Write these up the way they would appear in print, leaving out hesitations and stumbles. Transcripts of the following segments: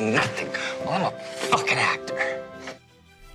nothing. I'm a fucking actor.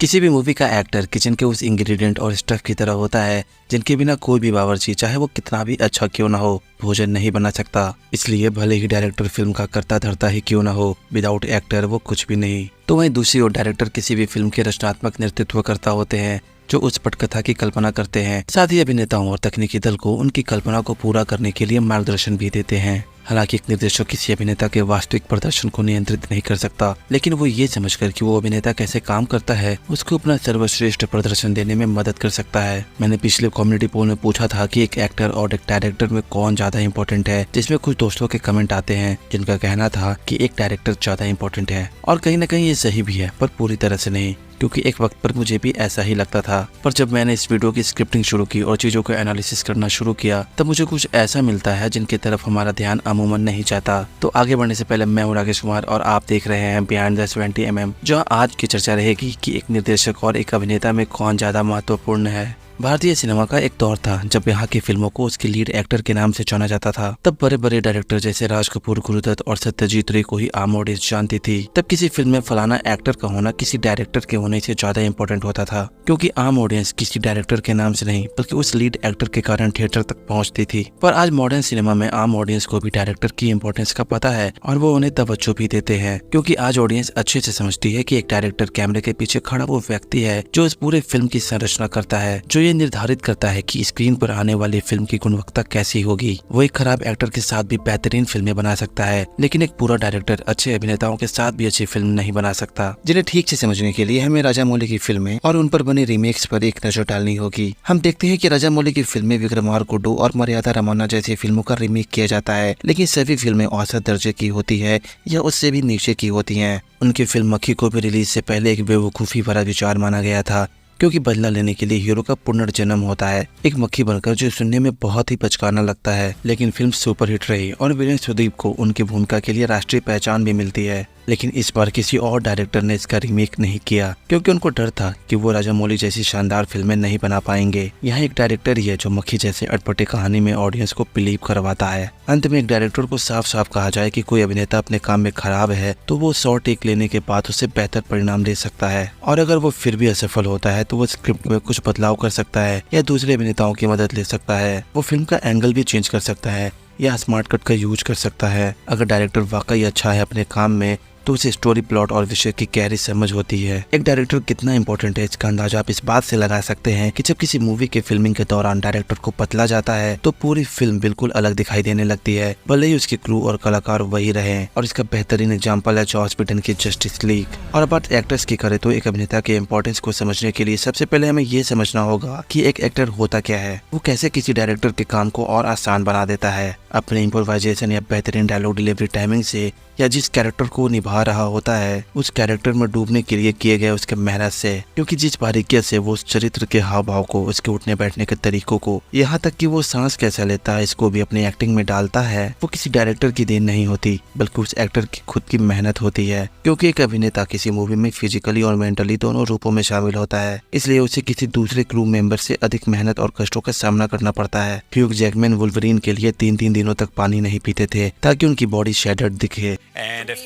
किसी भी movie का एक्टर किचन के उस इंग्रेडिएंट और स्टफ की तरह होता है जिनके बिना कोई भी बावर्ची चाहे वो कितना भी अच्छा क्यों ना हो भोजन नहीं बना सकता। इसलिए भले ही डायरेक्टर फिल्म का करता धरता ही क्यों ना हो, विदाउट एक्टर वो कुछ भी नहीं। तो वहीं दूसरी ओर डायरेक्टर किसी भी फिल्म के रचनात्मक नेतृत्व करता होते हैं जो उस पटकथा की कल्पना करते हैं, साथ ही अभिनेताओं और तकनीकी दल को उनकी कल्पना को पूरा करने के लिए मार्गदर्शन भी देते हैं। हालांकि एक निर्देशक किसी अभिनेता के वास्तविक प्रदर्शन को नियंत्रित नहीं कर सकता, लेकिन वो ये समझकर कि वो अभिनेता कैसे काम करता है उसको अपना सर्वश्रेष्ठ प्रदर्शन देने में मदद कर सकता है। मैंने पिछले कम्युनिटी पोल में पूछा था कि एक एक्टर और एक डायरेक्टर में कौन ज्यादा इंपॉर्टेंट है, जिसमें कुछ दोस्तों के कमेंट आते हैं जिनका कहना था कि एक डायरेक्टर ज्यादा इंपॉर्टेंट है। और कहीं ना कहीं ये सही भी है, पर पूरी तरह से नहीं, क्योंकि एक वक्त पर मुझे भी ऐसा ही लगता था। पर जब मैंने इस वीडियो की स्क्रिप्टिंग शुरू की और चीजों को एनालिसिस करना शुरू किया तब मुझे कुछ ऐसा मिलता है जिनकी तरफ हमारा ध्यान अमूमन नहीं चाहता। तो आगे बढ़ने से पहले मैं हूं राकेश कुमार और आप देख रहे हैं बिहाइंड द 70mm, जहां आज की चर्चा रहेगी कि एक निर्देशक और एक अभिनेता में कौन ज्यादा महत्वपूर्ण है। भारतीय सिनेमा का एक दौर था जब यहाँ की फिल्मों को उसके लीड एक्टर के नाम से जाना जाता था। तब बड़े बड़े डायरेक्टर जैसे राज कपूर, गुरुदत्त और सत्यजीत रे को ही आम ऑडियंस जानती थी। तब किसी फिल्म में फलाना एक्टर का होना किसी डायरेक्टर के होने से ज्यादा इंपॉर्टेंट होता था, क्योंकि आम ऑडियंस किसी डायरेक्टर के नाम से नहीं बल्कि उस लीड एक्टर के कारण थिएटर तक पहुँचती थी। पर आज मॉडर्न सिनेमा में आम ऑडियंस को भी डायरेक्टर की इम्पोर्टेंस का पता है और वो उन्हें तवज्जो भी देते हैं, क्योंकि आज ऑडियंस अच्छे से समझती है कि एक डायरेक्टर कैमरे के पीछे खड़ा वो व्यक्ति है जो इस पूरे फिल्म की संरचना करता है, जो ये निर्धारित करता है कि स्क्रीन पर आने वाली फिल्म की गुणवत्ता कैसी होगी। वो एक खराब एक्टर के साथ भी बेहतरीन फिल्में बना सकता है, लेकिन एक पूरा डायरेक्टर अच्छे अभिनेताओं के साथ भी अच्छी फिल्म नहीं बना सकता। जिन्हें ठीक से समझने के लिए हमें राजामौली की फिल्में और उन पर बने रीमेक्स पर एक नजर डालनी होगी। हम देखते हैं कि राजामौली की फिल्में विक्रमार्कुडु और मर्यादा रमन्ना जैसी फिल्मों का रीमेक किया जाता है, लेकिन सभी फिल्में औसत दर्जे की होती है या उससे भी नीचे की होती है। उनकी फिल्म मक्खी को भी रिलीज से पहले एक बेवकूफी भरा विचार माना गया था, क्योंकि बदला लेने के लिए हीरो का पुनर्जन्म होता है एक मक्खी बनकर, जो सुनने में बहुत ही बचकाना लगता है। लेकिन फिल्म सुपरहिट रही और वीरेंद्र सुदीप को उनकी भूमिका के लिए राष्ट्रीय पहचान भी मिलती है। लेकिन इस बार किसी और डायरेक्टर ने इसका रीमेक नहीं किया, क्योंकि उनको डर था कि वो राजामौली जैसी शानदार फिल्में नहीं बना पाएंगे। यहाँ एक डायरेक्टर ही है जो मक्खी जैसे अटपटे कहानी में ऑडियंस को बिलीव करवाता है। अंत में एक डायरेक्टर को साफ साफ कहा जाए कि कोई अभिनेता अपने काम में खराब है तो वो 100 टेक लेने के बाद उससे बेहतर परिणाम दे सकता है, और अगर वो फिर भी असफल होता है तो वो स्क्रिप्ट में कुछ बदलाव कर सकता है या दूसरे अभिनेताओं की मदद ले सकता है। वो फिल्म का एंगल भी चेंज कर सकता है या स्मार्ट कट का यूज कर सकता है। अगर डायरेक्टर वाकई अच्छा है अपने काम में तो उसे स्टोरी, प्लॉट और विषय की गहरी समझ होती है। एक डायरेक्टर कितना इंपॉर्टेंट है इसका अंदाजा आप इस बात से लगा सकते हैं कि जब किसी मूवी के फिल्मिंग के दौरान डायरेक्टर को बदला जाता है तो पूरी फिल्म बिल्कुल अलग दिखाई देने लगती है, भले ही उसके क्रू और कलाकार वही रहे। और इसका बेहतरीन एग्जाम्पल है जॉस व्हीडन की जस्टिस लीग। और बात एक्टर्स की करे तो एक अभिनेता के इम्पोर्टेंस को समझने के लिए सबसे पहले हमें ये समझना होगा कि एक एक्टर होता क्या है, वो कैसे किसी डायरेक्टर के काम को और आसान बना देता है अपने इम्प्रोवाइजेशन या बेहतरीन डायलॉग डिलीवरी टाइमिंग से, या जिस कैरेक्टर को निभा रहा होता है उस कैरेक्टर में डूबने के लिए किए गए उसके मेहनत से, क्योंकि जिस बारीकियत से वो उस चरित्र के हाव भाव को, उसके उठने बैठने के तरीकों को, यहाँ तक कि वो सांस कैसे लेता है इसको भी अपनी एक्टिंग में डालता है, वो किसी डायरेक्टर की देन नहीं होती बल्कि उस एक्टर की खुद की मेहनत होती है। क्योंकि एक अभिनेता किसी मूवी में फिजिकली और मेंटली दोनों रूपों में शामिल होता है, इसलिए उसे किसी दूसरे क्रू मेंबर से अधिक मेहनत और कष्टों का सामना करना पड़ता है। ह्यूग जैकमैन वुल्वरीन के लिए 3-3 दिनों तक पानी नहीं पीते थे ताकि उनकी बॉडी शेडर्ड दिखे। And it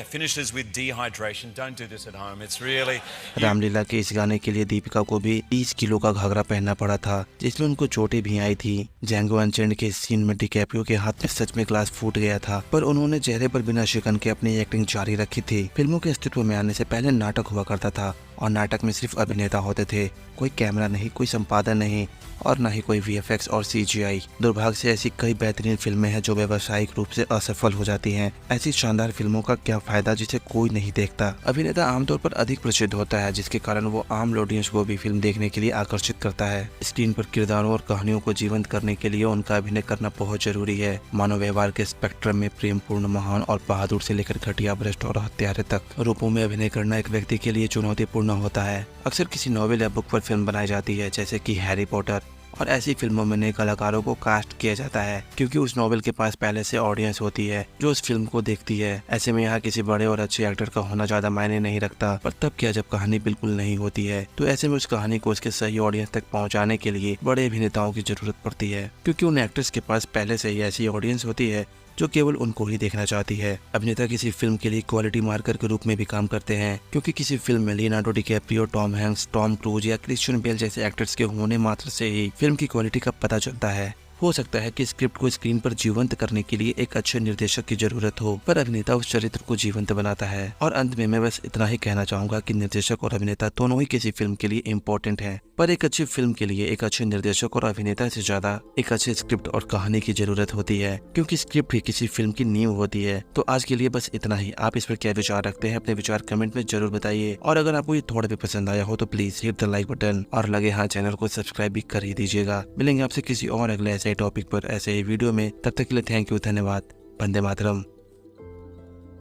finishes with dehydration. Don't do this at home. It's really. Ramlila के इस गाने के लिए दीपिका को भी 30 किलो का घाघरा पहनना पड़ा था, जिसमें उनको चोटें भी आई थी। जैंगो अनचेंड के सीन में डिकैप्रियो के हाथ में सच में ग्लास फूट गया था, पर उन्होंने चेहरे पर बिना शिकन के अपनी एक्टिंग जारी रखी थी। फिल्मों के अस्तित्व में आने से पहले नाटक हुआ करता था और नाटक में सिर्फ अभिनेता होते थे, कोई कैमरा नहीं, कोई संपादन नहीं और न ही कोई VFX और CGI। दुर्भाग्य से ऐसी कई बेहतरीन फिल्में हैं जो व्यावसायिक रूप से असफल हो जाती हैं। ऐसी शानदार फिल्मों का क्या फायदा जिसे कोई नहीं देखता। अभिनेता आमतौर पर अधिक प्रसिद्ध होता है, जिसके कारण वो आम ऑडियंस को भी फिल्म देखने के लिए आकर्षित करता है। स्क्रीन पर किरदारों और कहानियों को जीवंत करने के लिए उनका अभिनय करना बहुत जरूरी है। मानव व्यवहार के स्पेक्ट्रम में प्रेमपूर्ण, महान और बहादुर से लेकर घटिया, भ्रष्ट और हत्यारे तक रूपों में अभिनय करना एक व्यक्ति के लिए चुनौतीपूर्ण होता है। अक्सर किसी नॉवेल या बुक पर फिल्म बनाई जाती है, जैसे कि हैरी पॉटर, और ऐसी फिल्मों में नए कलाकारों को कास्ट किया जाता है क्योंकि उस नॉवेल के पास पहले से ऑडियंस होती है जो उस फिल्म को देखती है। ऐसे में यहाँ किसी बड़े और अच्छे एक्टर का होना ज्यादा मायने नहीं रखता, पर तब क्या जब कहानी बिल्कुल नहीं होती है, तो ऐसे में उस कहानी को उसके सही ऑडियंस तक पहुँचाने के लिए बड़े अभिनेताओं की जरूरत पड़ती है, क्योंकि उन एक्टर्स के पास पहले से ही ऐसी ऑडियंस होती है जो केवल उनको ही देखना चाहती है। अभिनेता किसी फिल्म के लिए क्वालिटी मार्कर के रूप में भी काम करते हैं, क्योंकि किसी फिल्म में Leonardo DiCaprio, Tom Hanks, Tom cruise या क्रिश्चियन बेल जैसे एक्टर्स के होने मात्र से ही फिल्म की क्वालिटी का पता चलता है। हो सकता है कि स्क्रिप्ट को स्क्रीन पर जीवंत करने के लिए एक अच्छे निर्देशक की जरूरत हो, पर अभिनेता उस चरित्र को जीवंत बनाता है। और अंत में मैं बस इतना ही कहना चाहूंगा कि निर्देशक और अभिनेता दोनों ही किसी फिल्म के लिए इम्पोर्टेंट हैं, पर एक अच्छी फिल्म के लिए एक अच्छे निर्देशक और अभिनेता से ज्यादा एक अच्छे स्क्रिप्ट और कहानी की जरूरत होती है, क्योंकि स्क्रिप्ट ही किसी फिल्म की नींव होती है। तो आज के लिए बस इतना ही। आप इस पर क्या विचार रखते हैं, अपने विचार कमेंट में जरूर बताइए। और अगर आपको ये थोड़ा भी पसंद आया हो तो please hit the like button, और लगे हाँ चैनल को सब्सक्राइब भी कर ही दीजिएगा। मिलेंगे आपसे किसी और अगले ऐसे टॉपिक पर ऐसे ही वीडियो में। तब तक के लिए थैंक यू, धन्यवाद। वंदे मातरम।